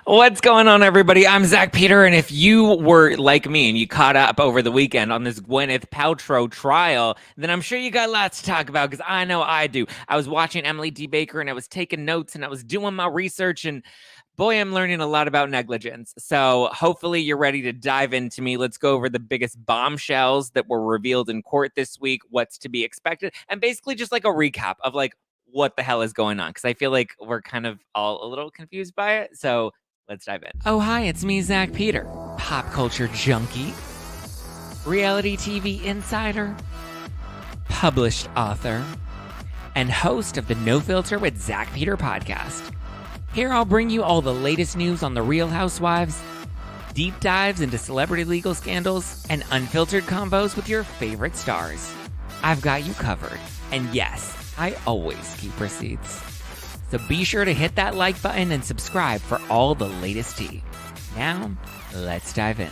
What's going on, everybody? I'm Zack Peter, and if you were like me and you caught up over the weekend on this Gwyneth Paltrow trial, then I'm sure you got lots to talk about, because I know I do. I was watching Emily D. Baker, and I was taking notes, and I was doing my research, and boy, I'm learning a lot about negligence. So hopefully you're ready to dive into me. Let's go over the biggest bombshells that were revealed in court this week, what's to be expected, and basically just like a recap of like what the hell is going on, because I feel like we're kind of all a little confused by it. So let's dive in. Oh, hi, it's me, Zack Peter, pop culture junkie, reality TV insider, published author, and host of the No Filter with Zack Peter podcast. Here I'll bring you all the latest news on the Real Housewives, deep dives into celebrity legal scandals, and unfiltered combos with your favorite stars. I've got you covered. And yes, I always keep receipts. So be sure to hit that like button and subscribe for all the latest tea. Now, let's dive in.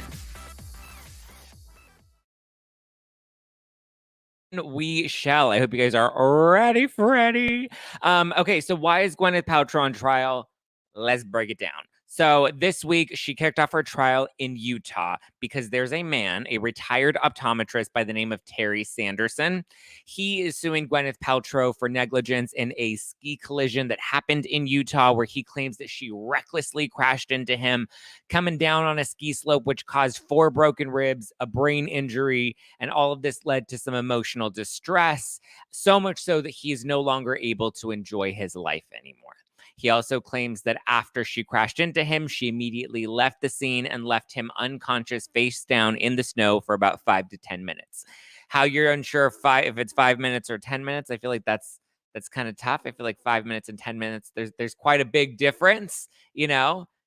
We shall. I hope you guys are ready, Freddy. Okay, so why is Gwyneth Paltrow on trial? Let's break it down. So this week, she kicked off her trial in Utah because there's a man, a retired optometrist by the name of Terry Sanderson. He is suing Gwyneth Paltrow for negligence in a ski collision that happened in Utah, where he claims that she recklessly crashed into him coming down on a ski slope, which caused 4 broken ribs, a brain injury, and all of this led to some emotional distress, so much so that he is no longer able to enjoy his life anymore. He also claims that after she crashed into him, she immediately left the scene and left him unconscious, face down in the snow for about 5 to 10 minutes. How you're unsure if it's 5 minutes or 10 minutes, I feel like that's kind of tough. I feel like 5 minutes and 10 minutes, there's quite a big difference,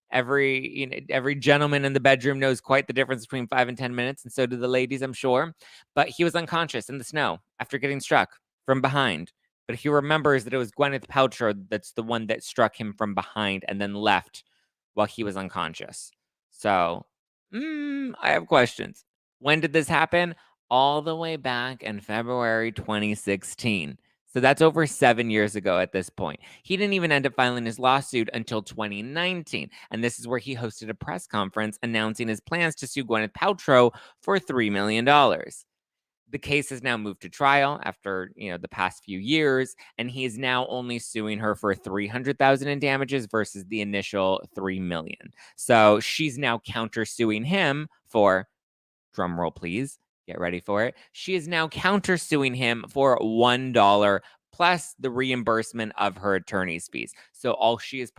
Every gentleman in the bedroom knows quite the difference between 5 and 10 minutes, and so do the ladies, I'm sure. But he was unconscious in the snow after getting struck from behind. But he remembers that it was Gwyneth Paltrow that's the one that struck him from behind and then left while he was unconscious. So, I have questions. When did this happen? All the way back in February 2016. So that's over 7 years ago at this point. He didn't even end up filing his lawsuit until 2019. And this is where he hosted a press conference announcing his plans to sue Gwyneth Paltrow for $3 million. The case has now moved to trial after, the past few years, and he is now only suing her for $300,000 in damages versus the initial $3 million. So she's now countersuing him for, drumroll please, get ready for it. She is now countersuing him for $1 plus the reimbursement of her attorney's fees. So all she's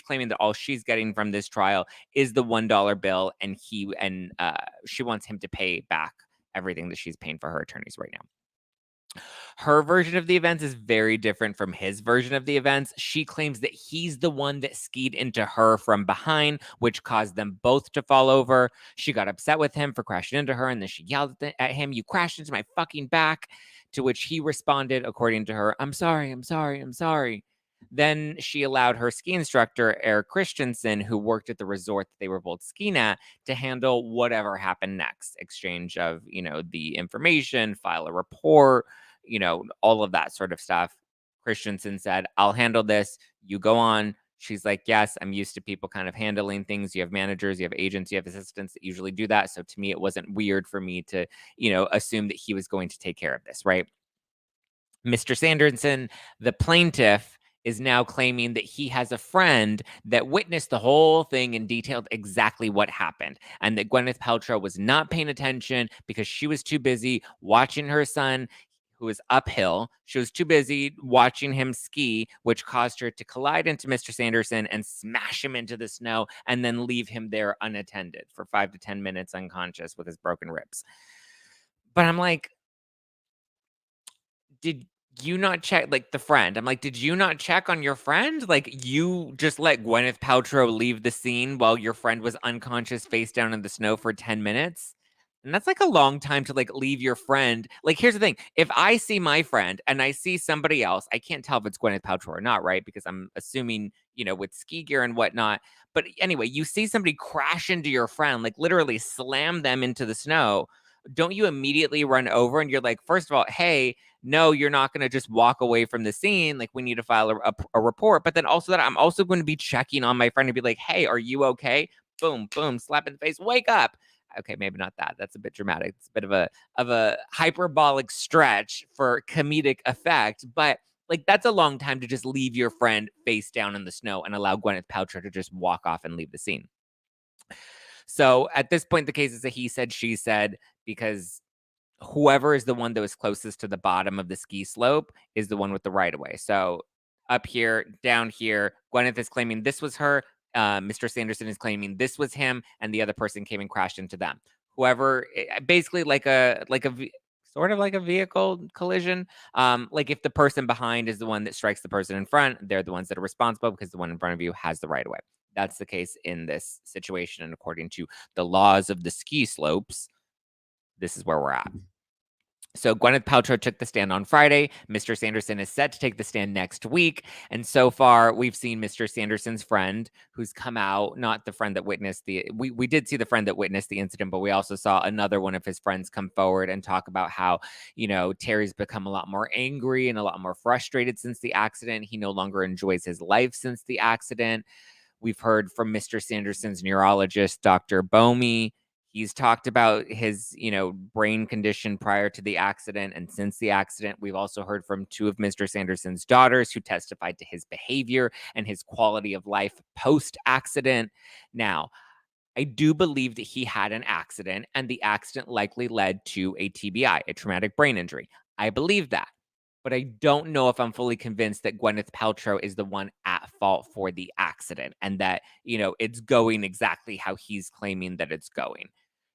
claiming that all she's getting from this trial is the $1 bill, and she wants him to pay back everything that she's paying for her attorneys right now. Her version of the events is very different from his version of the events. She claims that he's the one that skied into her from behind, which caused them both to fall over. She got upset with him for crashing into her, and then she yelled at him, "You crashed into my fucking back." To which he responded, according to her, "I'm sorry, I'm sorry, I'm sorry." Then she allowed her ski instructor, Eric Christensen, who worked at the resort that they were both skiing at, to handle whatever happened next. Exchange of, the information, file a report, all of that sort of stuff. Christensen said, "I'll handle this. You go on." She's like, "Yes, I'm used to people kind of handling things. You have managers, you have agents, you have assistants that usually do that. So to me, it wasn't weird for me to, assume that he was going to take care of this, right?" Mr. Sanderson, the plaintiff, is now claiming that he has a friend that witnessed the whole thing and detailed exactly what happened, and that Gwyneth Paltrow was not paying attention because she was too busy watching her son, who was uphill. She was too busy watching him ski, which caused her to collide into Mr. Sanderson and smash him into the snow and then leave him there unattended for 5 to 10 minutes unconscious with his broken ribs. But I'm like, did you not check, like, the friend? I'm like, did you not check on your friend? Like, you just let Gwyneth Paltrow leave the scene while your friend was unconscious face down in the snow for 10 minutes? And that's like a long time to like leave your friend. Like, here's the thing. If I see my friend and I see somebody else, I can't tell if it's Gwyneth Paltrow or not, right? Because I'm assuming, with ski gear and whatnot. But anyway, you see somebody crash into your friend, like literally slam them into the snow. don't you immediately run over and you're like, first of all, hey, no, you're not going to just walk away from the scene. Like, we need to file a report. But then also that I'm also going to be checking on my friend and be like, hey, are you okay? Boom, boom, slap in the face, wake up. Okay, maybe not that. That's a bit dramatic. It's a bit of a hyperbolic stretch for comedic effect, but like, that's a long time to just leave your friend face down in the snow and allow Gwyneth Paltrow to just walk off and leave the scene. So at this point, the case is a he said, she said, because whoever is the one that was closest to the bottom of the ski slope is the one with the right of way. So up here, down here, Gwyneth is claiming this was her. Mr. Sanderson is claiming this was him, and the other person came and crashed into them. Whoever, basically sort of like a vehicle collision. Like, if the person behind is the one that strikes the person in front, they're the ones that are responsible because the one in front of you has the right of way. That's the case in this situation, and according to the laws of the ski slopes, this is where we're at. So Gwyneth Paltrow took the stand on Friday. Mr. Sanderson is set to take the stand next week. And so far, we've seen Mr. Sanderson's friend who's come out, not the friend that witnessed we did see the friend that witnessed the incident, but we also saw another one of his friends come forward and talk about how, Terry's become a lot more angry and a lot more frustrated since the accident. He no longer enjoys his life since the accident. We've heard from Mr. Sanderson's neurologist, Dr. Bomey. He's talked about his, brain condition prior to the accident and since the accident. We've also heard from two of Mr. Sanderson's daughters who testified to his behavior and his quality of life post-accident. Now, I do believe that he had an accident, and the accident likely led to a TBI, a traumatic brain injury. I believe that. But I don't know if I'm fully convinced that Gwyneth Paltrow is the one at fault for the accident and that, it's going exactly how he's claiming that it's going.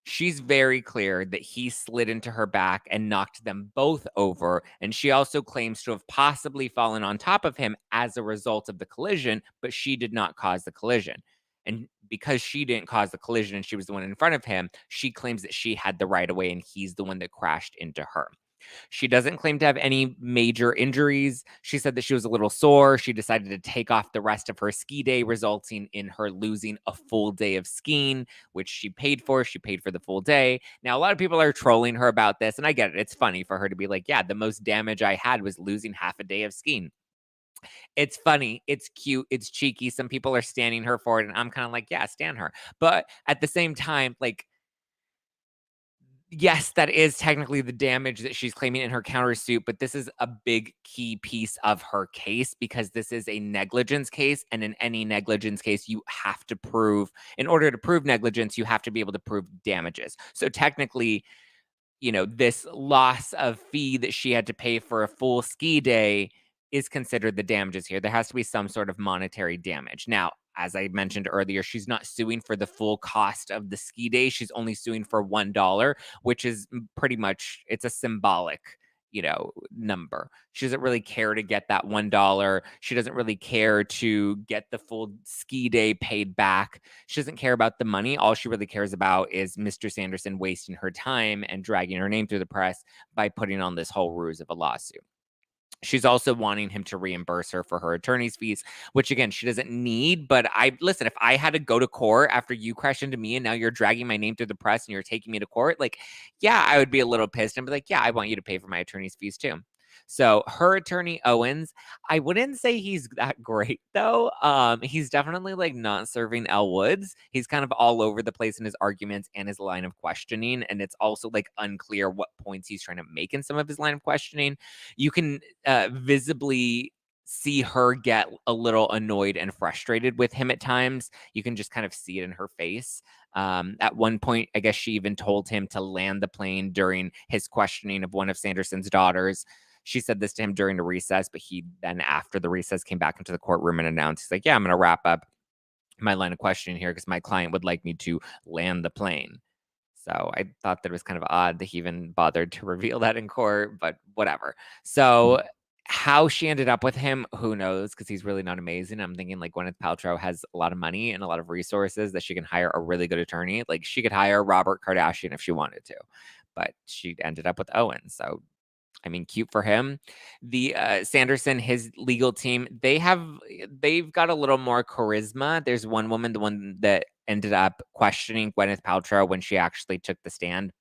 She's very clear that he slid into her back and knocked them both over. And she also claims to have possibly fallen on top of him as a result of the collision, but she did not cause the collision. And because she didn't cause the collision and she was the one in front of him, she claims that she had the right of way and he's the one that crashed into her. She doesn't claim to have any major injuries. She said that she was a little sore. She decided to take off the rest of her ski day, resulting in her losing a full day of skiing, which she paid for. She paid for the full day. Now, a lot of people are trolling her about this, and I get it. It's funny for her to be like, yeah, the most damage I had was losing half a day of skiing. It's funny. It's cute. It's cheeky. Some people are standing her for it, and I'm kind of like, yeah, stand her. But at the same time, like, yes, that is technically the damage that she's claiming in her countersuit, but this is a big key piece of her case because this is a negligence case. And in any negligence case, you have to prove, in order to prove negligence, you have to be able to prove damages. So technically, this loss of fee that she had to pay for a full ski day is considered the damages here. There has to be some sort of monetary damage. Now, as I mentioned earlier, she's not suing for the full cost of the ski day. She's only suing for $1, which is pretty much, it's a symbolic, number. She doesn't really care to get that $1. She doesn't really care to get the full ski day paid back. She doesn't care about the money. All she really cares about is Mr. Sanderson wasting her time and dragging her name through the press by putting on this whole ruse of a lawsuit. She's also wanting him to reimburse her for her attorney's fees, which again, she doesn't need. But listen, if I had to go to court after you crashed into me and now you're dragging my name through the press and you're taking me to court, like, yeah, I would be a little pissed and be like, yeah, I want you to pay for my attorney's fees too. So her attorney Owens, I wouldn't say he's that great though. He's definitely like not serving Elle Woods. He's kind of all over the place in his arguments and his line of questioning, and it's also like unclear what points he's trying to make in some of his line of questioning. You can visibly see her get a little annoyed and frustrated with him at times. You can just kind of see it in her face. At one point, I guess she even told him to land the plane during his questioning of one of Sanderson's daughters. She said this to him during the recess, but he then, after the recess, came back into the courtroom and announced, he's like, yeah, I'm going to wrap up my line of questioning here because my client would like me to land the plane. So I thought that it was kind of odd that he even bothered to reveal that in court, but whatever. So how she ended up with him, who knows? Because he's really not amazing. I'm thinking like Gwyneth Paltrow has a lot of money and a lot of resources that she can hire a really good attorney. Like, she could hire Robert Kardashian if she wanted to, but she ended up with Owen. So I mean, cute for him. The Sanderson, his legal team, they've got a little more charisma. There's one woman, the one that ended up questioning Gwyneth Paltrow when she actually took the stand.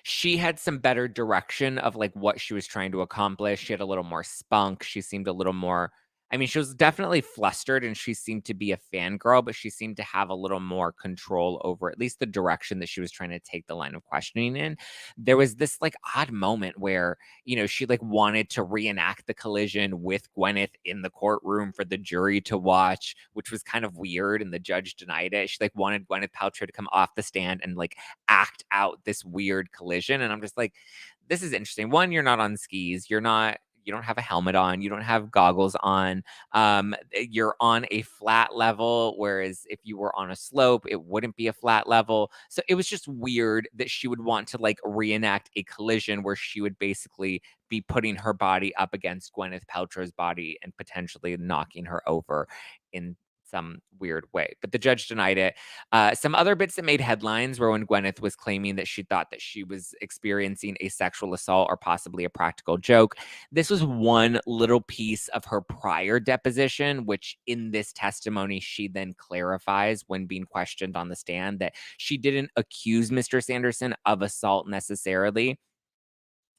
She had some better direction of, like, what she was trying to accomplish. She had a little more spunk. She seemed a little more, I mean, she was definitely flustered and she seemed to be a fangirl, but she seemed to have a little more control over at least the direction that she was trying to take the line of questioning in. There was this, like, odd moment where, she, like, wanted to reenact the collision with Gwyneth in the courtroom for the jury to watch, which was kind of weird, and the judge denied it. She, like, wanted Gwyneth Paltrow to come off the stand and, like, act out this weird collision. And I'm just like, this is interesting. One, you're not on skis. You don't have a helmet on. You don't have goggles on. You're on a flat level, whereas if you were on a slope, it wouldn't be a flat level. So it was just weird that she would want to, like, reenact a collision where she would basically be putting her body up against Gwyneth Paltrow's body and potentially knocking her over in some weird way. But the judge denied it. Some other bits that made headlines were when Gwyneth was claiming that she thought that she was experiencing a sexual assault or possibly a practical joke. This was one little piece of her prior deposition, which in this testimony, she then clarifies when being questioned on the stand that she didn't accuse Mr. Sanderson of assault necessarily.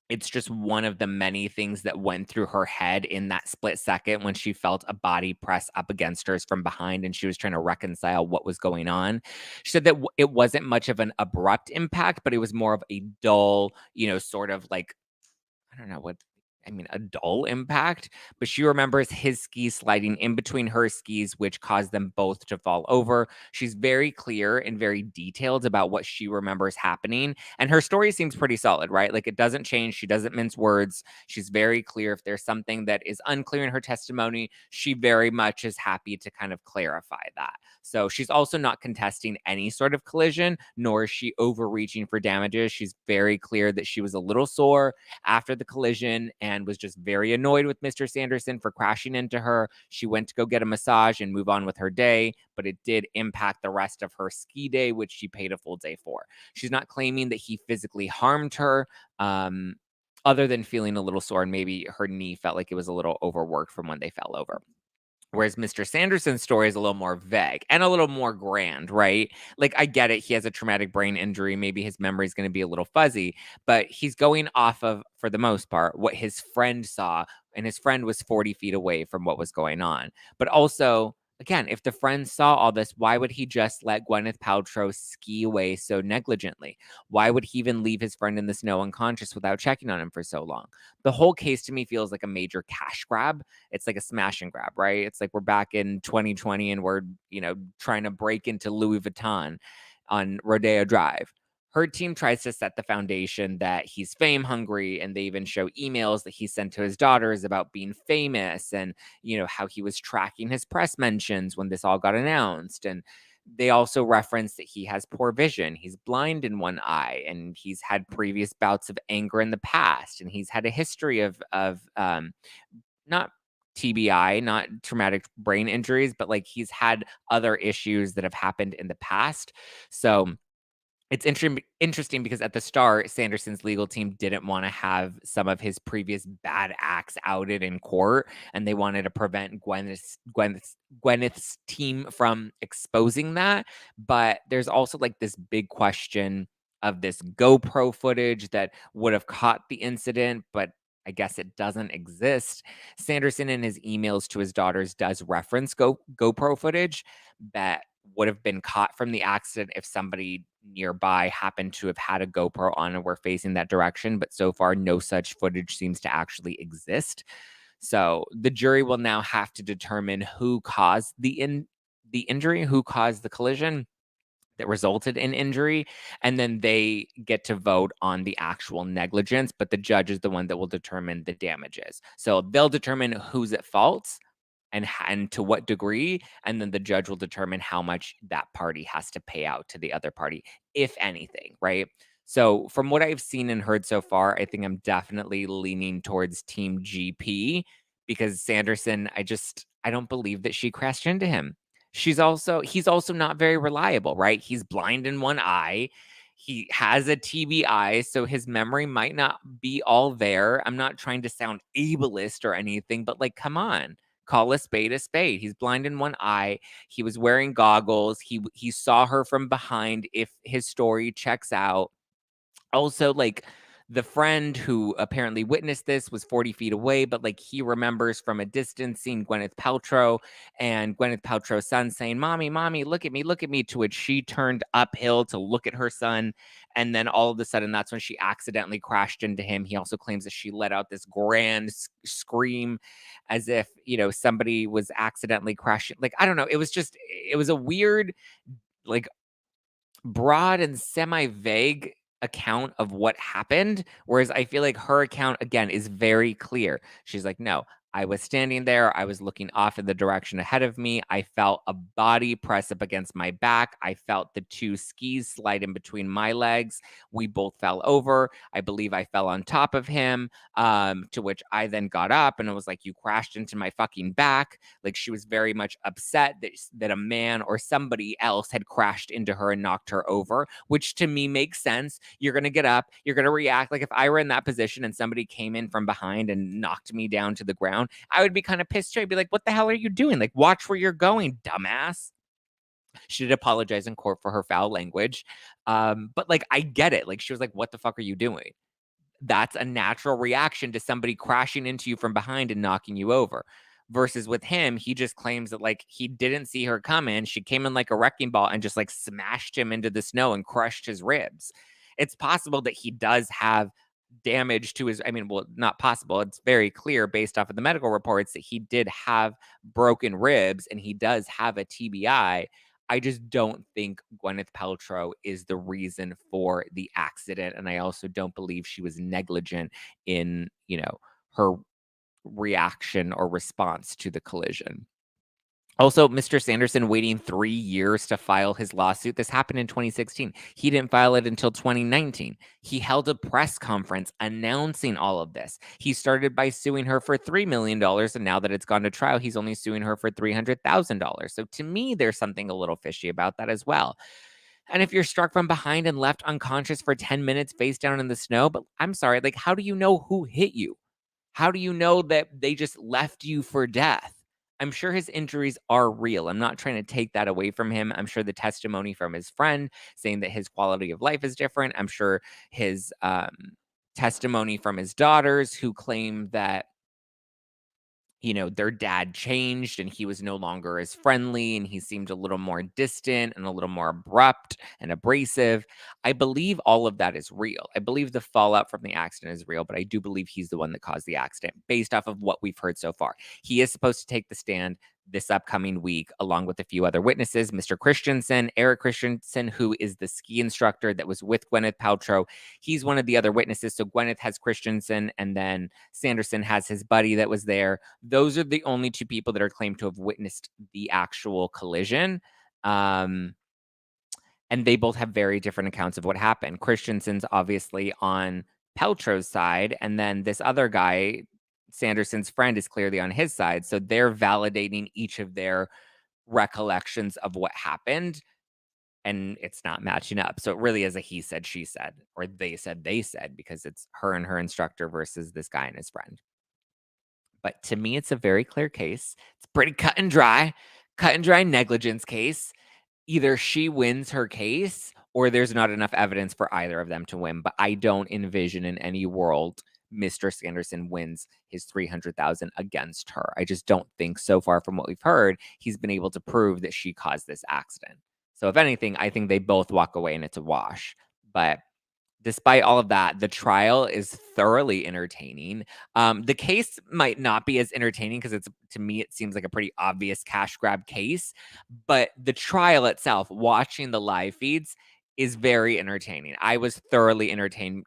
It's just one of the many things that went through her head in that split second when she felt a body press up against hers from behind and she was trying to reconcile what was going on. She said that it wasn't much of an abrupt impact, but it was more of a dull, sort of like, I don't know what, I mean, a dull impact, but she remembers his skis sliding in between her skis, which caused them both to fall over. She's very clear and very detailed about what she remembers happening. And her story seems pretty solid, right? Like, it doesn't change. She doesn't mince words. She's very clear. If there's something that is unclear in her testimony, she very much is happy to kind of clarify that. So she's also not contesting any sort of collision, nor is she overreaching for damages. She's very clear that she was a little sore after the collision and was just very annoyed with Mr. Sanderson for crashing into her. She went to go get a massage and move on with her day, but it did impact the rest of her ski day, which she paid a full day for. She's not claiming that he physically harmed her, other than feeling a little sore and maybe her knee felt like it was a little overworked from when they fell over. Whereas Mr. Sanderson's story is a little more vague and a little more grand, right? Like, I get it. He has a traumatic brain injury. Maybe his memory is going to be a little fuzzy, but he's going off of, for the most part, what his friend saw. And his friend was 40 feet away from what was going on. But also, again, if the friend saw all this, why would he just let Gwyneth Paltrow ski away so negligently? Why would he even leave his friend in the snow unconscious without checking on him for so long? The whole case to me feels like a major cash grab. It's like a smash and grab, right? It's like we're back in 2020 and we're, trying to break into Louis Vuitton on Rodeo Drive. Her team tries to set the foundation that he's fame hungry, and they even show emails that he sent to his daughters about being famous and, how he was tracking his press mentions when this all got announced. And they also reference that he has poor vision. He's blind in one eye, and he's had previous bouts of anger in the past, and he's had a history of not TBI, not traumatic brain injuries, but, like, he's had other issues that have happened in the past. So it's interesting because at the start, Sanderson's legal team didn't want to have some of his previous bad acts outed in court, and they wanted to prevent Gwyneth's team from exposing that. But there's also, like, this big question of this GoPro footage that would have caught the incident, but I guess it doesn't exist. Sanderson in his emails to his daughters does reference GoPro footage that would have been caught from the accident if somebody nearby happened to have had a GoPro on and were facing that direction. But so far, no such footage seems to actually exist. So the jury will now have to determine who caused the injury, who caused the collision that resulted in injury, and then they get to vote on the actual negligence, but the judge is the one that will determine the damages. So they'll determine who's at fault and to what degree, and then the judge will determine how much that party has to pay out to the other party, if anything, right? So from what I've seen and heard so far, I think I'm definitely leaning towards team GP because Sanderson, I don't believe that she crashed into him. He's also not very reliable, right? He's blind in one eye. He has a TBI, so his memory might not be all there. I'm not trying to sound ableist or anything, but, like, come on, call a spade a spade. He's blind in one eye. He was wearing goggles. He saw her from behind. If his story checks out, Also, like, the friend who apparently witnessed this was 40 feet away, but like he remembers from a distance seeing Gwyneth Paltrow and Gwyneth Paltrow's son saying, "Mommy, mommy, look at me," to which she turned uphill to look at her son. And then all of a sudden, that's when she accidentally crashed into him. He also claims that she let out this grand scream as if, somebody was accidentally crashing. Like, I don't know. It was a weird, like, broad and semi-vague account of what happened, whereas I feel like her account, again, is very clear. She's like, "No, I was standing there. I was looking off in the direction ahead of me. I felt a body press up against my back. I felt the two skis slide in between my legs. We both fell over. I believe I fell on top of him, to which I then got up and it was like, you crashed into my fucking back." Like, she was very much upset that a man or somebody else had crashed into her and knocked her over, which to me makes sense. You're going to get up, you're going to react. Like, if I were in that position and somebody came in from behind and knocked me down to the ground, I would be kind of pissed too. I'd be like, "What the hell are you doing? Like, watch where you're going, dumbass." She did apologize in court for her foul language. But like, I get it. Like, she was like, "What the fuck are you doing?" That's a natural reaction to somebody crashing into you from behind and knocking you over. Versus with him, he just claims that like he didn't see her come in. She came in like a wrecking ball and just like smashed him into the snow and crushed his ribs. It's possible that he does have damage to his, I mean, well, not possible. It's very clear based off of the medical reports that he did have broken ribs and he does have a TBI. I just don't think Gwyneth Paltrow is the reason for the accident. And I also don't believe she was negligent in, her reaction or response to the collision. Also, Mr. Sanderson waiting 3 years to file his lawsuit. This happened in 2016. He didn't file it until 2019. He held a press conference announcing all of this. He started by suing her for $3 million, and now that it's gone to trial, he's only suing her for $300,000. So to me, there's something a little fishy about that as well. And if you're struck from behind and left unconscious for 10 minutes face down in the snow, but I'm sorry, like, how do you know who hit you? How do you know that they just left you for death? I'm sure his injuries are real. I'm not trying to take that away from him. I'm sure the testimony from his friend saying that his quality of life is different. I'm sure his testimony from his daughters who claim that their dad changed and he was no longer as friendly and he seemed a little more distant and a little more abrupt and abrasive. I believe all of that is real. I believe the fallout from the accident is real, but I do believe he's the one that caused the accident based off of what we've heard so far. He is supposed to take the stand this upcoming week, along with a few other witnesses. Mr. Christensen, Eric Christensen, who is the ski instructor that was with Gwyneth Paltrow. He's one of the other witnesses. So Gwyneth has Christensen, and then Sanderson has his buddy that was there. Those are the only two people that are claimed to have witnessed the actual collision. And they both have very different accounts of what happened. Christensen's obviously on Paltrow's side, and then this other guy, Sanderson's friend, is clearly on his side. So they're validating each of their recollections of what happened, and it's not matching up. So it really is a he said, she said, or they said, because it's her and her instructor versus this guy and his friend. But to me, it's a very clear case. It's pretty cut and dry negligence case. Either she wins her case or there's not enough evidence for either of them to win. But I don't envision in any world Mr. Sanderson wins his 300,000 against her. I just don't think, so far from what we've heard, he's been able to prove that she caused this accident. So if anything, I think they both walk away and it's a wash. But despite all of that, the trial is thoroughly entertaining. The case might not be as entertaining because to me, it seems like a pretty obvious cash grab case. But the trial itself, watching the live feeds, is very entertaining. I was thoroughly entertained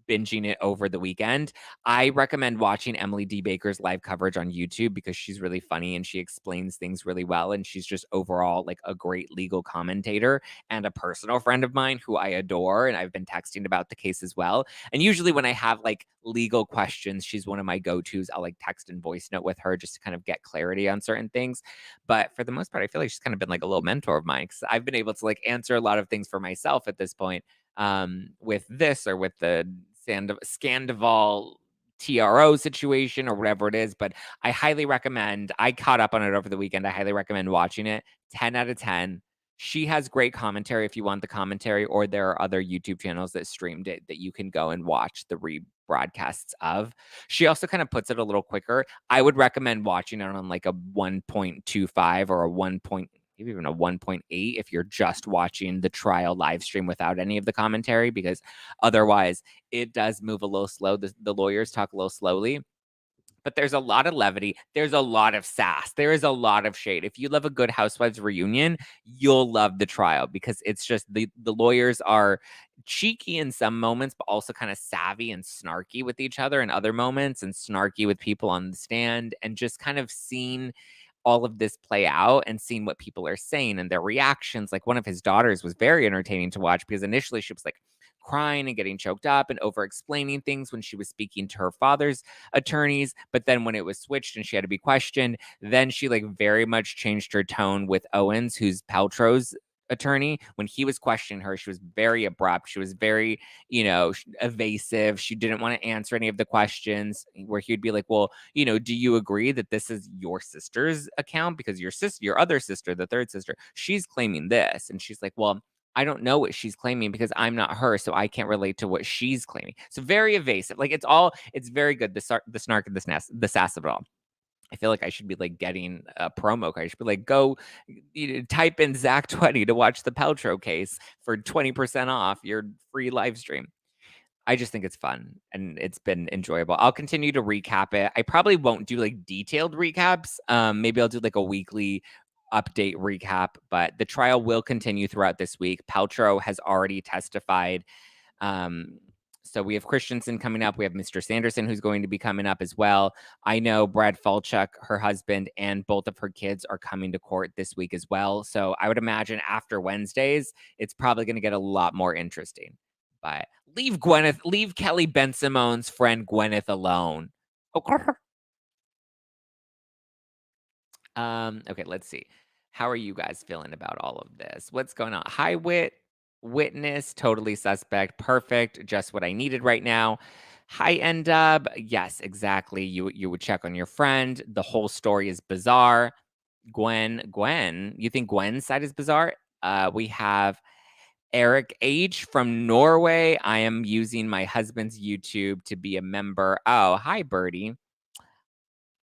binging it over the weekend. I recommend watching Emily D. Baker's live coverage on YouTube because she's really funny and she explains things really well. And she's just overall like a great legal commentator and a personal friend of mine who I adore. And I've been texting about the case as well. And usually when I have like legal questions, she's one of my go-tos. I'll like text and voice note with her just to kind of get clarity on certain things. But for the most part, I feel like she's kind of been like a little mentor of mine because I've been able to like answer a lot of things for myself at this point, with this or with the Scandival TRO situation or whatever it is. But I highly recommend, I caught up on it over the weekend. I highly recommend watching it. 10 out of 10. She has great commentary if you want the commentary, or there are other YouTube channels that streamed it that you can go and watch the rebroadcasts of. She also kind of puts it a little quicker. I would recommend watching it on like a 1.25 or a 1. Maybe even a 1.8 if you're just watching the trial live stream without any of the commentary, because otherwise it does move a little slow. The lawyers talk a little slowly. But there's a lot of levity. There's a lot of sass. There is a lot of shade. If you love a good Housewives reunion, you'll love the trial, because it's just the lawyers are cheeky in some moments, but also kind of savvy and snarky with each other in other moments, and snarky with people on the stand, and just kind of seeing all of this play out and seeing what people are saying and their reactions. Like, one of his daughters was very entertaining to watch, because initially she was like crying and getting choked up and over explaining things when she was speaking to her father's attorneys. But then when it was switched and she had to be questioned, then she like very much changed her tone with Owens, who's Paltrow's attorney. When he was questioning her, she was very abrupt. She was very, evasive. She didn't want to answer any of the questions, where he'd be like, well, do you agree that this is your sister's account? Because your other sister, the third sister, she's claiming this. And she's like, well, I don't know what she's claiming because I'm not her, so I can't relate to what she's claiming. So very evasive. Like, it's very good. The snark and the sass of it all. I feel like I should be like getting a promo card. I should be like, go type in Zach 20 to watch the Paltrow case for 20% off your free live stream. I just think it's fun and it's been enjoyable. I'll continue to recap it. I probably won't do like detailed recaps. Maybe I'll do like a weekly update recap, but the trial will continue throughout this week. Paltrow has already testified. So we have Christensen coming up. We have Mr. Sanderson, who's going to be coming up as well. I know Brad Falchuk, her husband, and both of her kids are coming to court this week as well. So I would imagine after Wednesdays, it's probably going to get a lot more interesting. But leave Kelly Ben-Simone's friend Gwyneth alone. Okay, let's see. How are you guys feeling about all of this? What's going on? Hi, Witness, totally suspect, perfect, just what I needed right now. Hi, Ndub. Yes, exactly. You would check on your friend. The whole story is bizarre. Gwen, you think Gwen's side is bizarre? We have Eric H from Norway. I am using my husband's YouTube to be a member. Oh, hi, Birdie.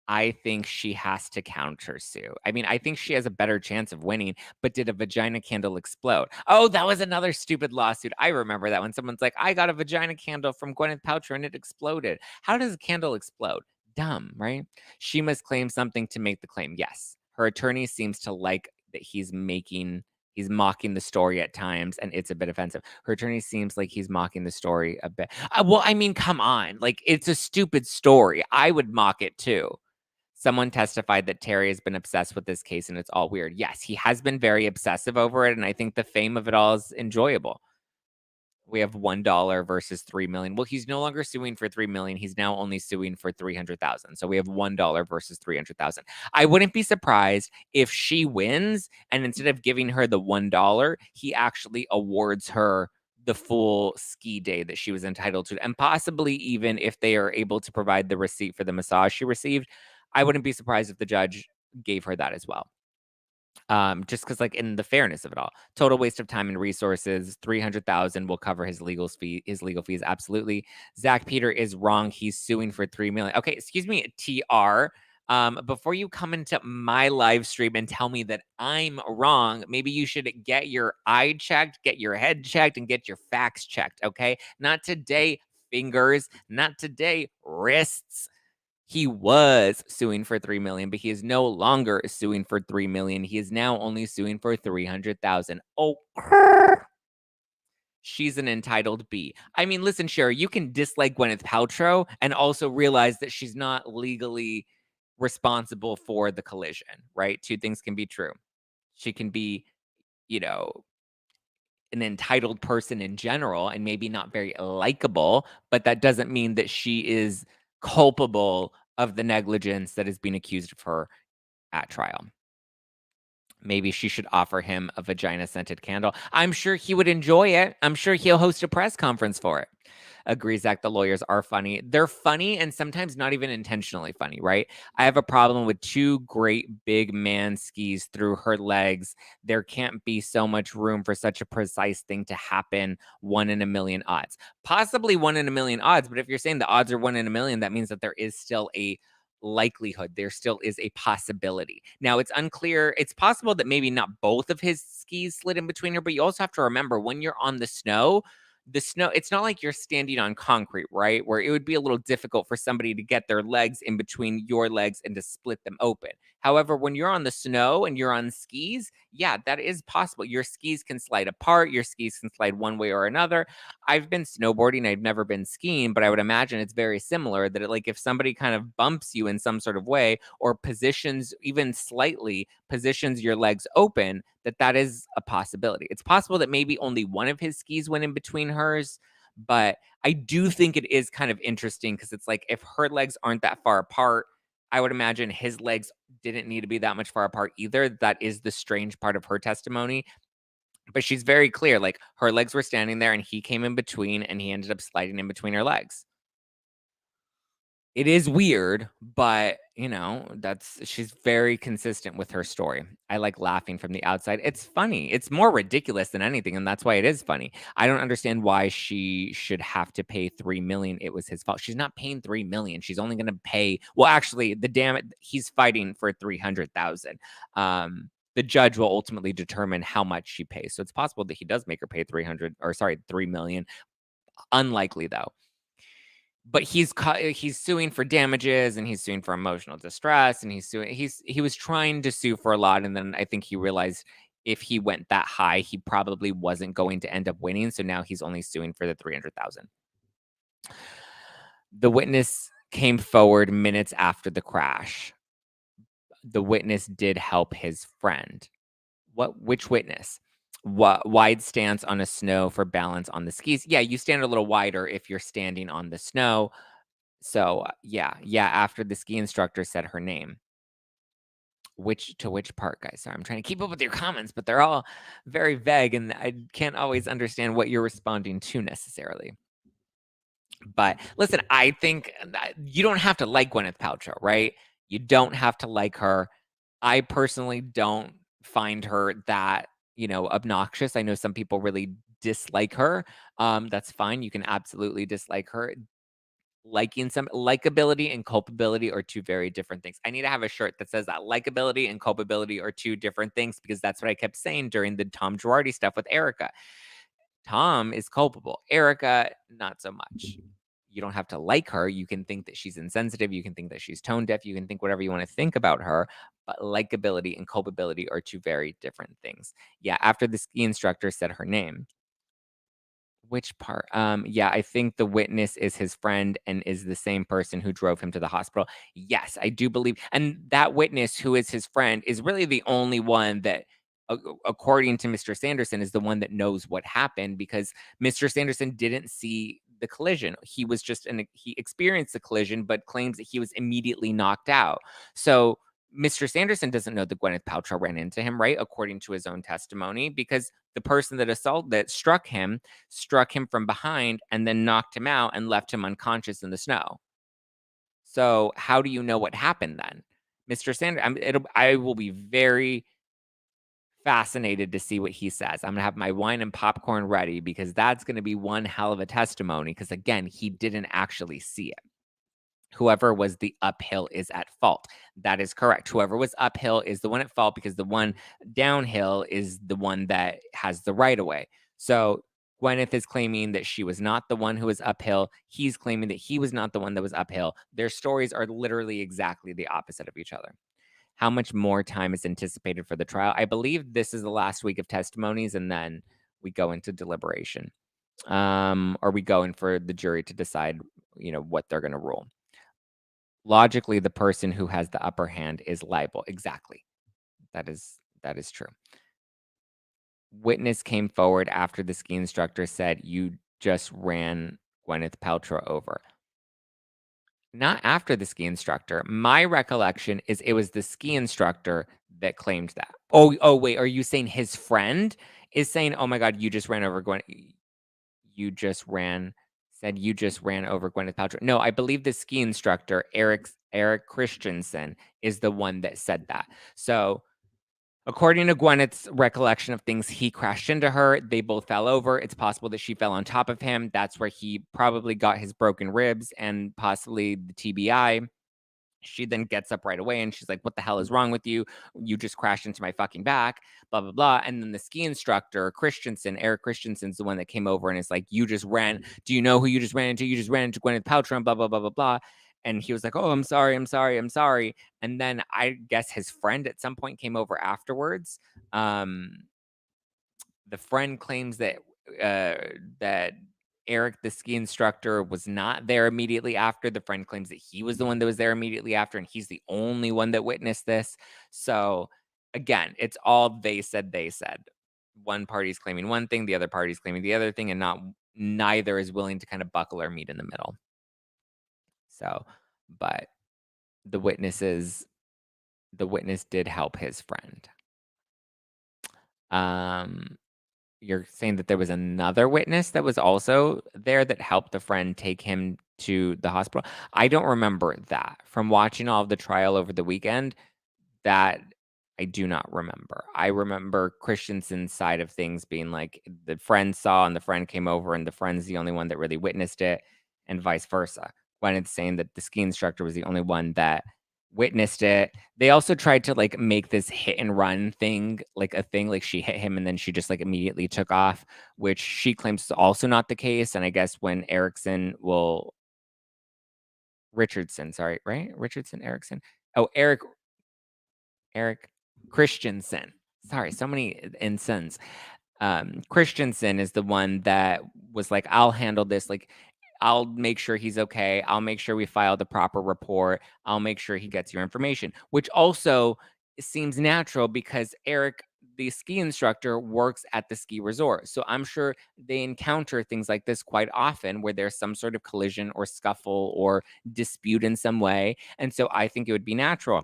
I think she has to countersue. I mean, I think she has a better chance of winning, but did a vagina candle explode? Oh, that was another stupid lawsuit. I remember that when someone's like, I got a vagina candle from Gwyneth Paltrow and it exploded. How does a candle explode? Dumb, right? She must claim something to make the claim. Yes. Her attorney seems to like that he's mocking the story at times, and it's a bit offensive. Her attorney seems like he's mocking the story a bit. Well, I mean, come on. Like, it's a stupid story. I would mock it too. Someone testified that Terry has been obsessed with this case and it's all weird. Yes, he has been very obsessive over it, and I think the fame of it all is enjoyable. We have $1 versus 3 million. Well, he's no longer suing for 3 million. He's now only suing for 300,000. So we have $1 versus 300,000. I wouldn't be surprised if she wins, and instead of giving her the $1, he actually awards her the full ski day that she was entitled to, and possibly even if they are able to provide the receipt for the massage she received, I wouldn't be surprised if the judge gave her that as well. Just because, like, in the fairness of it all, total waste of time and resources. 300,000 will cover his legal fees. Absolutely. Zach Peter is wrong. He's suing for 3 million. Okay, excuse me, TR. Before you come into my live stream and tell me that I'm wrong, maybe you should get your eye checked, get your head checked, and get your facts checked. Okay, not today, fingers. Not today, wrists. He was suing for 3 million, but he is no longer suing for 3 million. He is now only suing for 300,000. Oh, she's an entitled B. I mean, listen, Sherry, you can dislike Gwyneth Paltrow and also realize that she's not legally responsible for the collision, right? Two things can be true. She can be, you know, an entitled person in general and maybe not very likable, but that doesn't mean that she is culpable of the negligence that is being accused of her at trial. Maybe she should offer him a vagina scented candle. I'm sure he would enjoy it. I'm sure he'll host a press conference for it. agree, Zach. The lawyers are funny. They're funny and sometimes not even intentionally funny, right? I have a problem with two great big man skis through her legs. There can't be so much room for such a precise thing to happen. 1 in a million odds. Possibly 1 in a million odds, but if you're saying the odds are 1 in a million, that means that there is still a likelihood. There still is a possibility. Now, it's unclear. It's possible that maybe not both of his skis slid in between her, but you also have to remember when you're on the snow, it's not like you're standing on concrete, right? Where it would be a little difficult for somebody to get their legs in between your legs and to split them open. However, when you're on the snow and you're on skis, yeah, that is possible. Your skis can slide apart, your skis can slide one way or another. I've been snowboarding, I've never been skiing, but I would imagine it's very similar that like if somebody kind of bumps you in some sort of way or positions even slightly positions your legs open, that is a possibility. It's possible that maybe only one of his skis went in between hers, but I do think it is kind of interesting because it's like if her legs aren't that far apart, I would imagine his legs didn't need to be that much far apart either. That is the strange part of her testimony. But she's very clear, like her legs were standing there and he came in between and he ended up sliding in between her legs. It is weird, but she's very consistent with her story. I like laughing from the outside. It's funny. It's more ridiculous than anything, and that's why it is funny. I don't understand why she should have to pay 3 million. It was his fault. She's not paying 3 million. She's only going to pay, well, actually, he's fighting for 300,000. The judge will ultimately determine how much she pays. So it's possible that he does make her pay 3 million. Unlikely though. But he's suing for damages and he's suing for emotional distress and he was trying to sue for a lot, and then I think he realized if he went that high he probably wasn't going to end up winning, so now he's only suing for the 300,000. The witness came forward minutes after the crash. The witness did help his friend. Which witness? Wide stance on a snow for balance on the skis. Yeah, you stand a little wider if you're standing on the snow. So, yeah, after the ski instructor said her name. Which part, guys? Sorry, I'm trying to keep up with your comments, but they're all very vague, and I can't always understand what you're responding to necessarily. But listen, I think you don't have to like Gwyneth Paltrow, right? You don't have to like her. I personally don't find her that, obnoxious. I know some people really dislike her. That's fine. You can absolutely dislike her. Liking some likability and culpability are two very different things. I need to have a shirt that says that likability and culpability are two different things because that's what I kept saying during the Tom Girardi stuff with Erica. Tom is culpable. Erica, not so much. You don't have to like her. You can think that she's insensitive. You can think that she's tone deaf. You can think whatever you want to think about her. But likability and culpability are two very different things. Yeah, after the ski instructor said her name. Which part? Yeah, I think the witness is his friend and is the same person who drove him to the hospital. Yes, I do believe. And that witness who is his friend is really the only one that, according to Mr. Sanderson, is the one that knows what happened because Mr. Sanderson didn't see the collision. He was he experienced the collision, but claims that he was immediately knocked out. So Mr. Sanderson doesn't know that Gwyneth Paltrow ran into him, right? According to his own testimony, because the person that struck him from behind and then knocked him out and left him unconscious in the snow. So how do you know what happened then? Mr. Sanderson, I will be very fascinated to see what he says. I'm going to have my wine and popcorn ready because that's going to be one hell of a testimony because, again, he didn't actually see it. Whoever was the uphill is at fault. That is correct. Whoever was uphill is the one at fault because the one downhill is the one that has the right of way. So Gwyneth is claiming that she was not the one who was uphill. He's claiming that he was not the one that was uphill. Their stories are literally exactly the opposite of each other. How much more time is anticipated for the trial? I believe this is the last week of testimonies, and then we go into deliberation. Or we go in for the jury to decide, what they're going to rule. Logically, the person who has the upper hand is liable. Exactly. That is true. Witness came forward after the ski instructor said, "You just ran Gwyneth Paltrow over." Not after the ski instructor. My recollection is it was the ski instructor that claimed that. Oh, wait. Are you saying his friend is saying, "Oh my God, you just ran over Gwyneth. You just ran said you just ran over Gwyneth Paltrow. No, I believe the ski instructor, Eric Christensen, is the one that said that. So according to Gwyneth's recollection of things, he crashed into her. They both fell over. It's possible that she fell on top of him. That's where he probably got his broken ribs and possibly the TBI. She then gets up right away and she's like, what the hell is wrong with you? You just crashed into my fucking back, blah, blah, blah. And then the ski instructor, Eric Christensen's the one that came over and is like, you just ran. Do you know who you just ran into? You just ran into Gwyneth Paltrow and blah, blah, blah, blah, blah. And he was like, oh, I'm sorry. And then I guess his friend at some point came over afterwards. The friend claims that that Eric, the ski instructor, was not there immediately after. The friend claims that he was the one that was there immediately after, and he's the only one that witnessed this. So again, it's all they said. One party's claiming one thing, the other party's claiming the other thing, and neither is willing to kind of buckle or meet in the middle. So, but the witness did help his friend. You're saying that there was another witness that was also there that helped the friend take him to the hospital. I don't remember that. From watching all of the trial over the weekend, that I do not remember. I remember Christensen's side of things being like the friend saw and the friend came over and the friend's the only one that really witnessed it, and vice versa. When it's saying that the ski instructor was the only one that witnessed it. They also tried to like make this hit and run thing like a thing, like she hit him and then she just like immediately took off, which she claims is also not the case. And I guess when Richardson, sorry, right? Erickson. Oh, Eric Christensen. Sorry, so many Nsons. Christensen is the one that was like, I'll handle this. Like, I'll make sure he's okay. I'll make sure we file the proper report. I'll make sure he gets your information, which also seems natural because Eric, the ski instructor, works at the ski resort. So I'm sure they encounter things like this quite often where there's some sort of collision or scuffle or dispute in some way. And so I think it would be natural.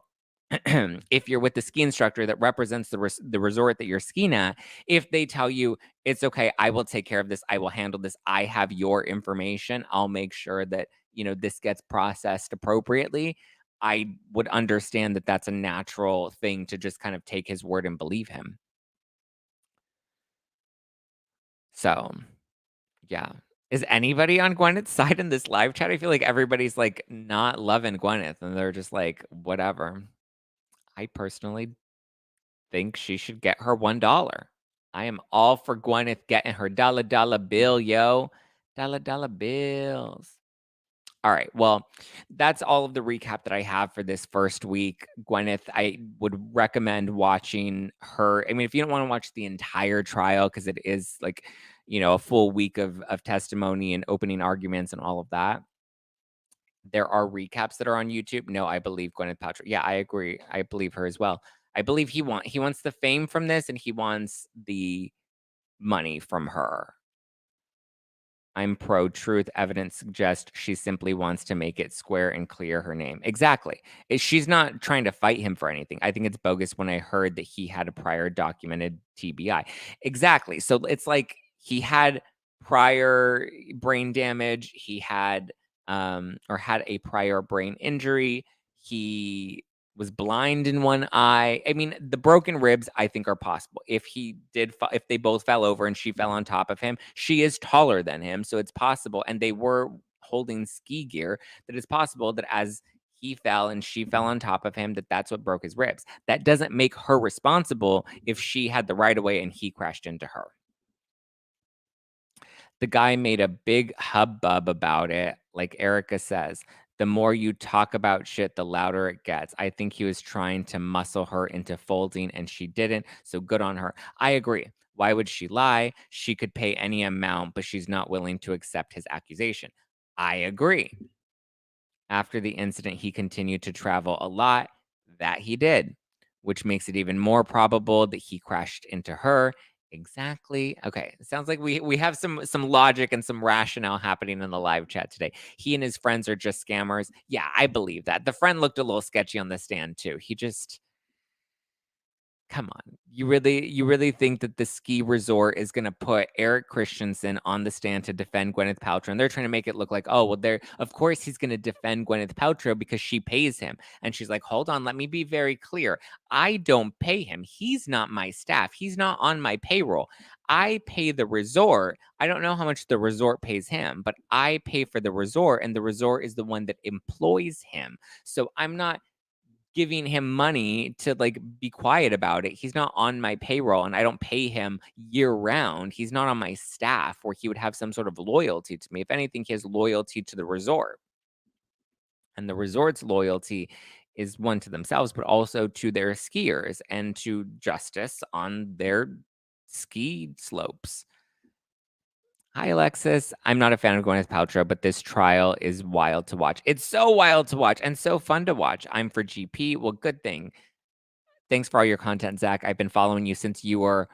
If you're with the ski instructor that represents the resort that you're skiing at, if they tell you it's okay, I will take care of this, I will handle this, I have your information, I'll make sure that this gets processed appropriately, I would understand that that's a natural thing to just kind of take his word and believe him. So yeah, is anybody on Gwyneth's side in this live chat? I feel like everybody's like not loving Gwyneth and they're just like whatever. I personally think she should get her $1. I am all for Gwyneth getting her dollar bill, yo. Dollar bills. All right. Well, that's all of the recap that I have for this first week. Gwyneth, I would recommend watching her. I mean, if you don't want to watch the entire trial, because it is like, a full week of testimony and opening arguments and all of that. There are recaps that are on YouTube. No, I believe Gwyneth Paltrow. Yeah, I agree. I believe her as well. I believe he wants the fame from this and he wants the money from her. I'm pro truth. Evidence suggests she simply wants to make it square and clear her name. Exactly. She's not trying to fight him for anything. I think it's bogus when I heard that he had a prior documented TBI. Exactly. So it's like he had prior brain damage. He had or had a prior brain injury. He was blind in one eye. I mean, the broken ribs, I think, are possible. If they both fell over and she fell on top of him, she is taller than him. So it's possible. And they were holding ski gear, that it's possible that as he fell and she fell on top of him, that's what broke his ribs. That doesn't make her responsible if she had the right of way and he crashed into her. The guy made a big hubbub about it. Like Erica says, the more you talk about shit, the louder it gets. I think he was trying to muscle her into folding and she didn't. So good on her. I agree. Why would she lie? She could pay any amount, but she's not willing to accept his accusation. I agree. After the incident, he continued to travel a lot. That he did, which makes it even more probable that he crashed into her. Exactly. Okay. It sounds like we have some logic and some rationale happening in the live chat today. He and his friends are just scammers. Yeah, I believe that. The friend looked a little sketchy on the stand too. He just Come on. You really think that the ski resort is gonna put Eric Christensen on the stand to defend Gwyneth Paltrow? And they're trying to make it look like, oh, well, they're of course he's gonna defend Gwyneth Paltrow because she pays him. And she's like, hold on, let me be very clear. I don't pay him. He's not my staff. He's not on my payroll. I pay the resort. I don't know how much the resort pays him, but I pay for the resort, and the resort is the one that employs him. So I'm not giving him money to like be quiet about it. He's not on my payroll and I don't pay him year round. He's not on my staff where he would have some sort of loyalty to me. If anything, he has loyalty to the resort. And the resort's loyalty is one to themselves, but also to their skiers and to justice on their ski slopes. Hi, Alexis. I'm not a fan of Gwyneth Paltrow, but this trial is wild to watch. It's so wild to watch and so fun to watch. I'm for GP. Well, good thing. Thanks for all your content, Zach. I've been following you since you were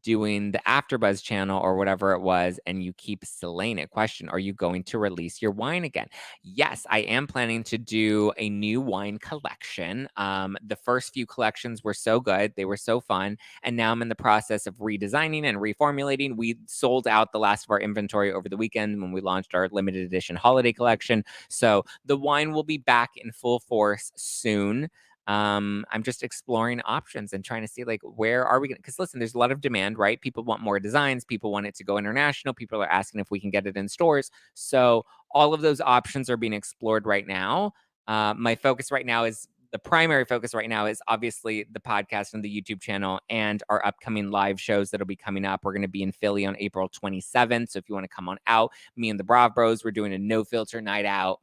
doing the AfterBuzz channel or whatever it was, and you keep slaying it. Question: are you going to release your wine again? Yes, I am planning to do a new wine collection. The first few collections were so good, they were so fun, and now I'm in the process of redesigning and reformulating. We sold out the last of our inventory over the weekend when we launched our limited edition holiday collection, so the wine will be back in full force soon. I'm just exploring options and trying to see like where are we going, because listen, there's a lot of demand, right? People want more designs, people want it to go international, people are asking if we can get it in stores. So all of those options are being explored right now. My focus right now is the primary focus right now is obviously the podcast and the YouTube channel and our upcoming live shows that'll be coming up. We're going to be in Philly on April 27th. So if you want to come on out, me and the Brav Bros, we're doing a no filter night out.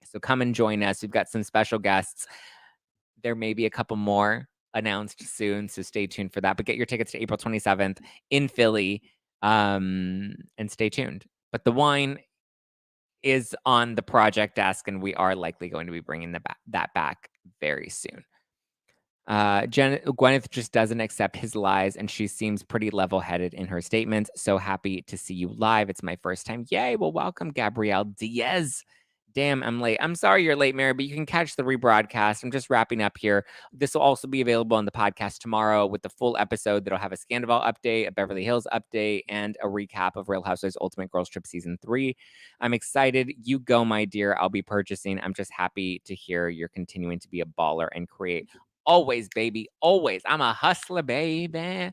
So come and join us. We've got some special guests. There may be a couple more announced soon, so stay tuned for that. But get your tickets to April 27th in Philly, and stay tuned. But the wine is on the project desk, and we are likely going to be bringing that back very soon. Gwyneth just doesn't accept his lies, and she seems pretty level-headed in her statements. So happy to see you live. It's my first time. Yay! Well, welcome, Gabrielle Diaz. Damn, I'm late. I'm sorry you're late, Mary, but you can catch the rebroadcast. I'm just wrapping up here. This will also be available on the podcast tomorrow with the full episode that'll have a Scandival update, a Beverly Hills update, and a recap of Real Housewives Ultimate Girls Trip Season 3. I'm excited. You go, my dear. I'll be purchasing. I'm just happy to hear you're continuing to be a baller and create. Always, baby. Always. I'm a hustler, baby.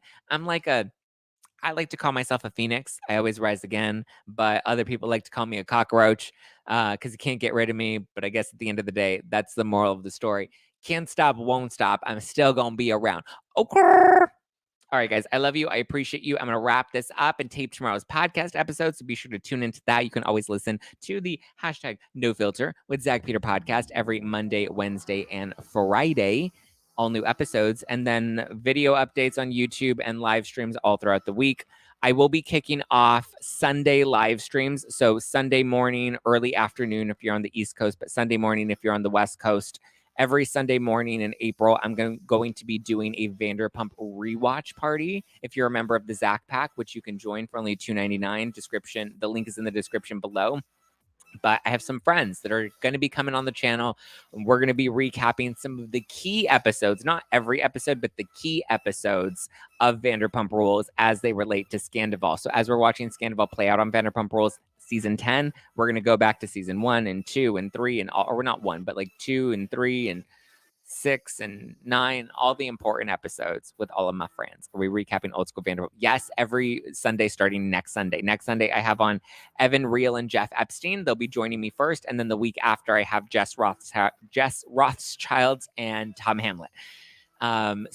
I like to call myself a phoenix. I always rise again, but other people like to call me a cockroach because you can't get rid of me. But I guess at the end of the day, that's the moral of the story. Can't stop, won't stop. I'm still going to be around. Okay. All right, guys, I love you. I appreciate you. I'm going to wrap this up and tape tomorrow's podcast episode. So be sure to tune into that. You can always listen to the hashtag No Filter with Zack Peter podcast every Monday, Wednesday, and Friday. All new episodes, and then video updates on YouTube and live streams all throughout the week. I will be kicking off Sunday live streams. So Sunday morning, early afternoon if you're on the East Coast, but Sunday morning if you're on the West Coast. Every Sunday morning in April, I'm going to be doing a Vanderpump rewatch party. If you're a member of the Zack Pack, which you can join for only $2.99, the link is in the description below. But I have some friends that are going to be coming on the channel. We're going to be recapping some of the key episodes, not every episode, but the key episodes of Vanderpump Rules as they relate to Scandival. So as we're watching Scandival play out on Vanderpump Rules season 10, we're going to go back to season 1 and 2 and 3 and all, or not 1, but like 2 and 3 and 6 and 9, all the important episodes with all of my friends. Are we recapping Old School Vanderpump? Yes, every Sunday starting next Sunday. Next Sunday, I have on Evan Reel and Jeff Epstein. They'll be joining me first. And then the week after, I have Jess Rothschild and Tom Hamlet. And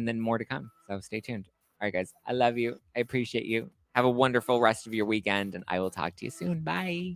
then more to come. So stay tuned. All right, guys, I love you. I appreciate you. Have a wonderful rest of your weekend, and I will talk to you soon. Bye.